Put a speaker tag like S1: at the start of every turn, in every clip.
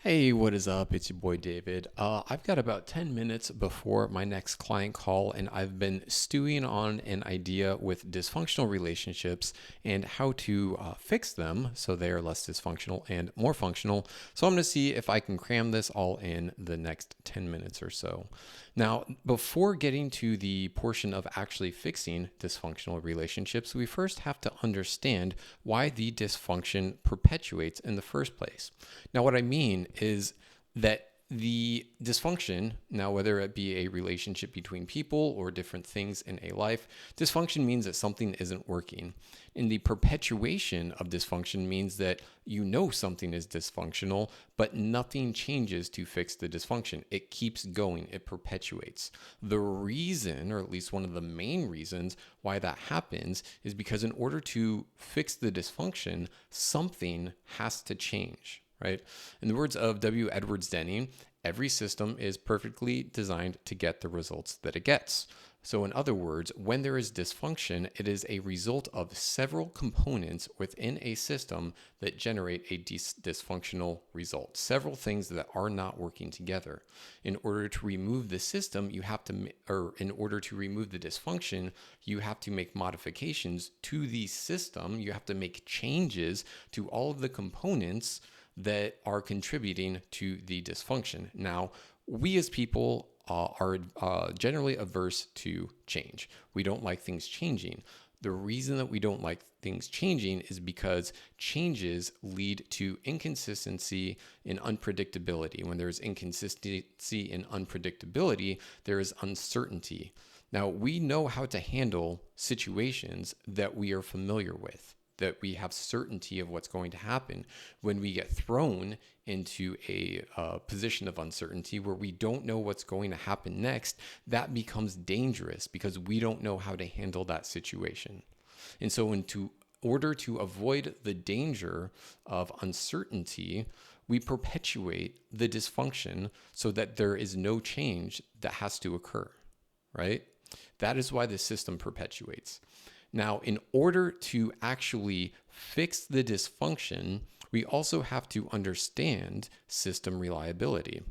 S1: Hey, what is up? It's your boy David. I've got about 10 minutes before my next client call, and I've been stewing on an idea with dysfunctional relationships and how to fix them so they are less dysfunctional and more functional. So I'm going to see if I can cram this all in the next 10 minutes or so. Now, before getting to the portion of actually fixing dysfunctional relationships, we first have to understand why the dysfunction perpetuates in the first place. Now, what I mean is that the dysfunction, now whether it be a relationship between people or different things in a life, dysfunction means that something isn't working. And the perpetuation of dysfunction means that you know something is dysfunctional, but nothing changes to fix the dysfunction. It keeps going, it perpetuates. The reason, or at least one of the main reasons why that happens, is because in order to fix the dysfunction, something has to change. Right? In the words of W. Edwards Deming, every system is perfectly designed to get the results that it gets. So, in other words, when there is dysfunction, it is a result of several components within a system that generate a dysfunctional result. Several things that are not working together. In order to remove the system, in order to remove the dysfunction, you have to make modifications to the system. You have to make changes to all of the components that are contributing to the dysfunction. Now, we as people are generally averse to change. We don't like things changing. The reason that we don't like things changing is because changes lead to inconsistency and unpredictability. When there's inconsistency and unpredictability, there is uncertainty. Now, we know how to handle situations that we are familiar with, that we have certainty of what's going to happen. When we get thrown into a position of uncertainty where we don't know what's going to happen next, that becomes dangerous because we don't know how to handle that situation. And so in order to avoid the danger of uncertainty, we perpetuate the dysfunction so that there is no change that has to occur, right? That is why the system perpetuates. Now, in order to actually fix the dysfunction, we also have to understand system reliability.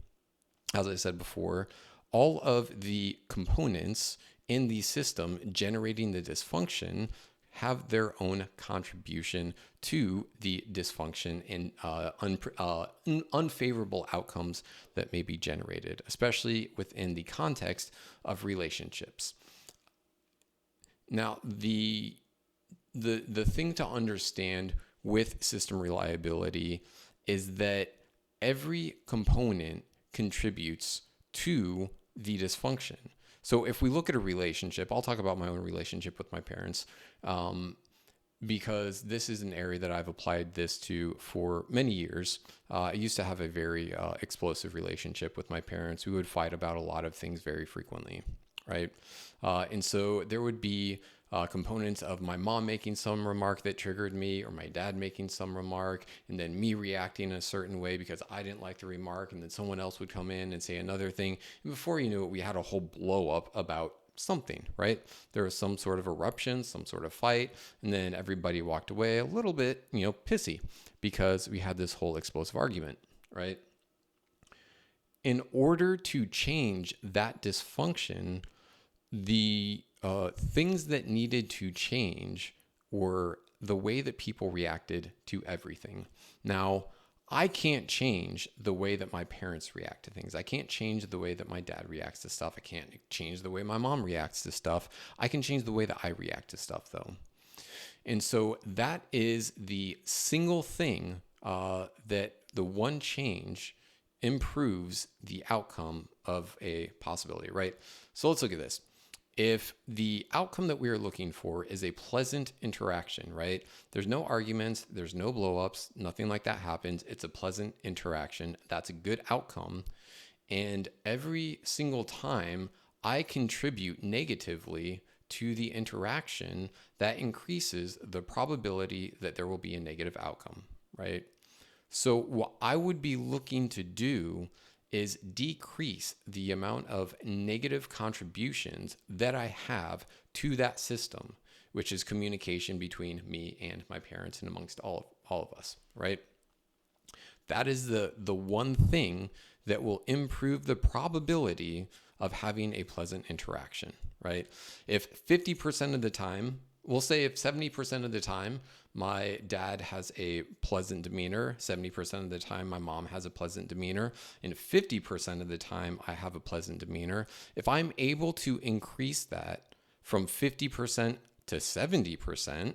S1: As I said before, all of the components in the system generating the dysfunction have their own contribution to the dysfunction and unfavorable outcomes that may be generated, especially within the context of relationships. Now, the thing to understand with system reliability is that every component contributes to the dysfunction. So if we look at a relationship, I'll talk about my own relationship with my parents, because this is an area that I've applied this to for many years. I used to have a very explosive relationship with my parents. We would fight about a lot of things very frequently, right? And so there would be components of my mom making some remark that triggered me, or my dad making some remark, and then me reacting in a certain way because I didn't like the remark, and then someone else would come in and say another thing. And before you knew it, we had a whole blow up about something, right? There was some sort of eruption, some sort of fight, and then everybody walked away a little bit, pissy because we had this whole explosive argument, right? In order to change that dysfunction, the things that needed to change were the way that people reacted to everything. Now, I can't change the way that my parents react to things. I can't change the way that my dad reacts to stuff. I can't change the way my mom reacts to stuff. I can change the way that I react to stuff, though. And so that is the single thing that the one change improves the outcome of a possibility, right? So let's look at this. If the outcome that we are looking for is a pleasant interaction, right? There's no arguments, there's no blowups, nothing like that happens. It's a pleasant interaction. That's a good outcome. And every single time I contribute negatively to the interaction, that increases the probability that there will be a negative outcome, right? So what I would be looking to do is decrease the amount of negative contributions that I have to that system, which is communication between me and my parents and amongst all of us, right? That is the one thing that will improve the probability of having a pleasant interaction, right? If 50% of the time, we'll say if 70% of the time my dad has a pleasant demeanor, 70% of the time my mom has a pleasant demeanor, and 50% of the time I have a pleasant demeanor, if I'm able to increase that from 50% to 70%,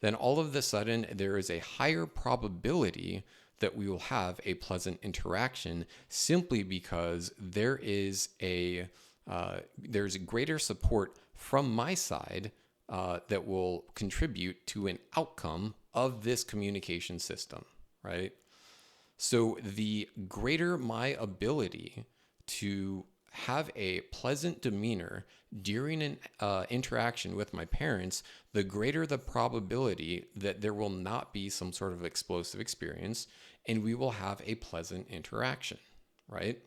S1: then all of a sudden there is a higher probability that we will have a pleasant interaction, simply because there's greater support from my side that will contribute to an outcome of this communication system, right? So the greater my ability to have a pleasant demeanor during an interaction with my parents, the greater the probability that there will not be some sort of explosive experience and we will have a pleasant interaction, right?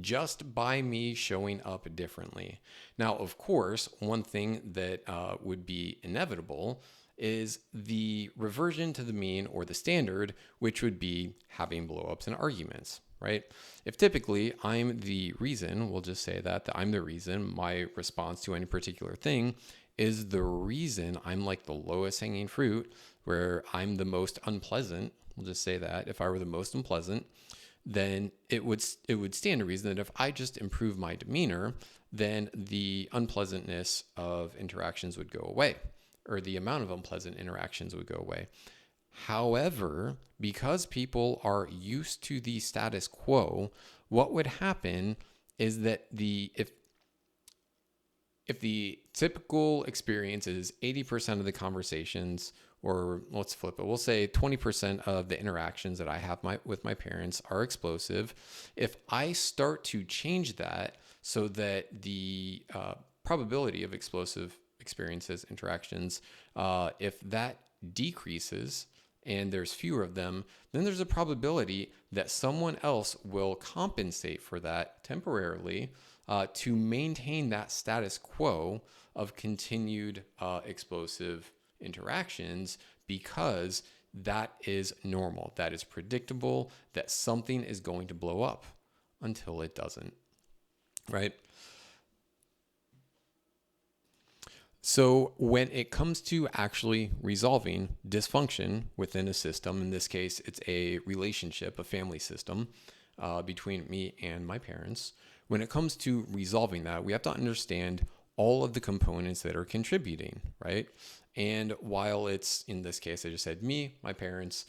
S1: Just by me showing up differently. Now, of course, one thing that would be inevitable is the reversion to the mean or the standard, which would be having blowups and arguments, right? If typically I'm the reason, we'll just say that I'm the reason my response to any particular thing is the reason I'm like the lowest hanging fruit, where I'm the most unpleasant. We'll just say that if I were the most unpleasant, then it would stand to reason that if I just improve my demeanor, then the unpleasantness of interactions would go away, or the amount of unpleasant interactions would go away. However, because people are used to the status quo, what would happen is that if the typical experience is 80% of the conversations, or let's flip it, we'll say 20% of the interactions that I have with my parents are explosive. If I start to change that so that the probability of explosive experiences, interactions, if that decreases and there's fewer of them, then there's a probability that someone else will compensate for that temporarily to maintain that status quo of continued explosive interactions, because that is normal, that is predictable, that something is going to blow up until it doesn't, right? So when it comes to actually resolving dysfunction within a system, in this case, it's a relationship, a family system between me and my parents. When it comes to resolving that, we have to understand all of the components that are contributing, right? And while it's, in this case, I just said me, my parents,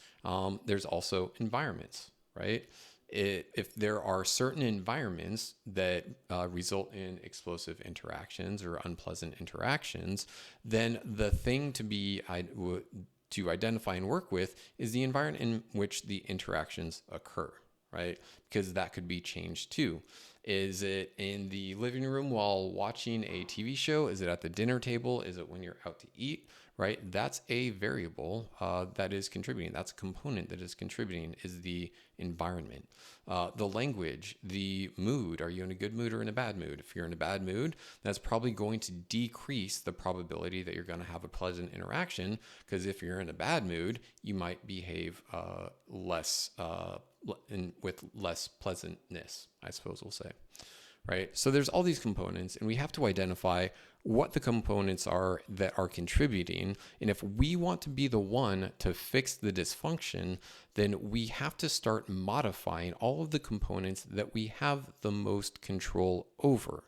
S1: there's also environments, right? If there are certain environments that result in explosive interactions or unpleasant interactions, then the thing to identify and work with is the environment in which the interactions occur, right? Because that could be changed too. Is it in the living room while watching a TV show? Is it at the dinner table? Is it when you're out to eat? Right? That's a variable that is contributing. That's a component that is contributing, is the environment. The language, the mood. Are you in a good mood or in a bad mood? If you're in a bad mood, that's probably going to decrease the probability that you're going to have a pleasant interaction, because if you're in a bad mood, you might behave with less pleasantness, I suppose we'll say. Right? So there's all these components, and we have to identify what the components are that are contributing. And if we want to be the one to fix the dysfunction, then we have to start modifying all of the components that we have the most control over,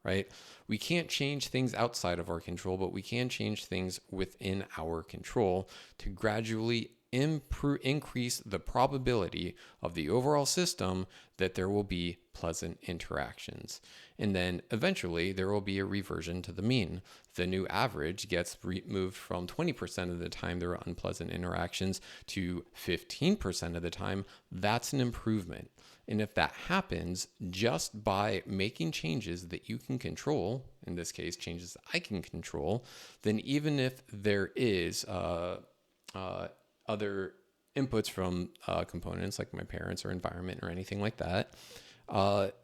S1: right? We can't change things outside of our control, but we can change things within our control to gradually increase the probability of the overall system that there will be pleasant interactions. And then eventually there will be a reversion to the mean. The new average gets moved from 20% of the time there are unpleasant interactions to 15% of the time. That's an improvement. And if that happens just by making changes that you can control, in this case, changes that I can control, then even if there is other inputs from components like my parents or environment or anything like that,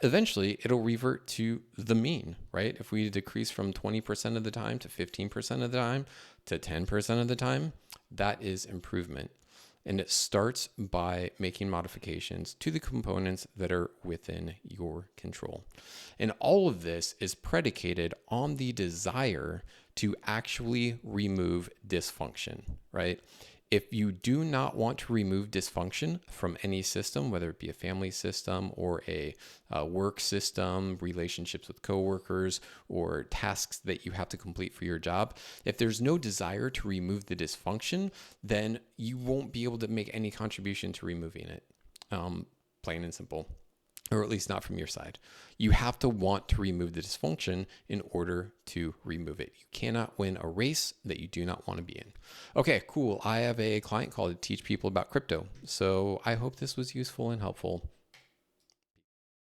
S1: eventually it'll revert to the mean, right? If we decrease from 20% of the time to 15% of the time to 10% of the time, that is improvement. And it starts by making modifications to the components that are within your control. And all of this is predicated on the desire to actually remove dysfunction, right? If you do not want to remove dysfunction from any system, whether it be a family system or a work system, relationships with coworkers, or tasks that you have to complete for your job, if there's no desire to remove the dysfunction, then you won't be able to make any contribution to removing it. Plain and simple. Or at least not from your side. You have to want to remove the dysfunction in order to remove it. You cannot win a race that you do not want to be in. Okay, cool. I have a client call to teach people about crypto. So I hope this was useful and helpful.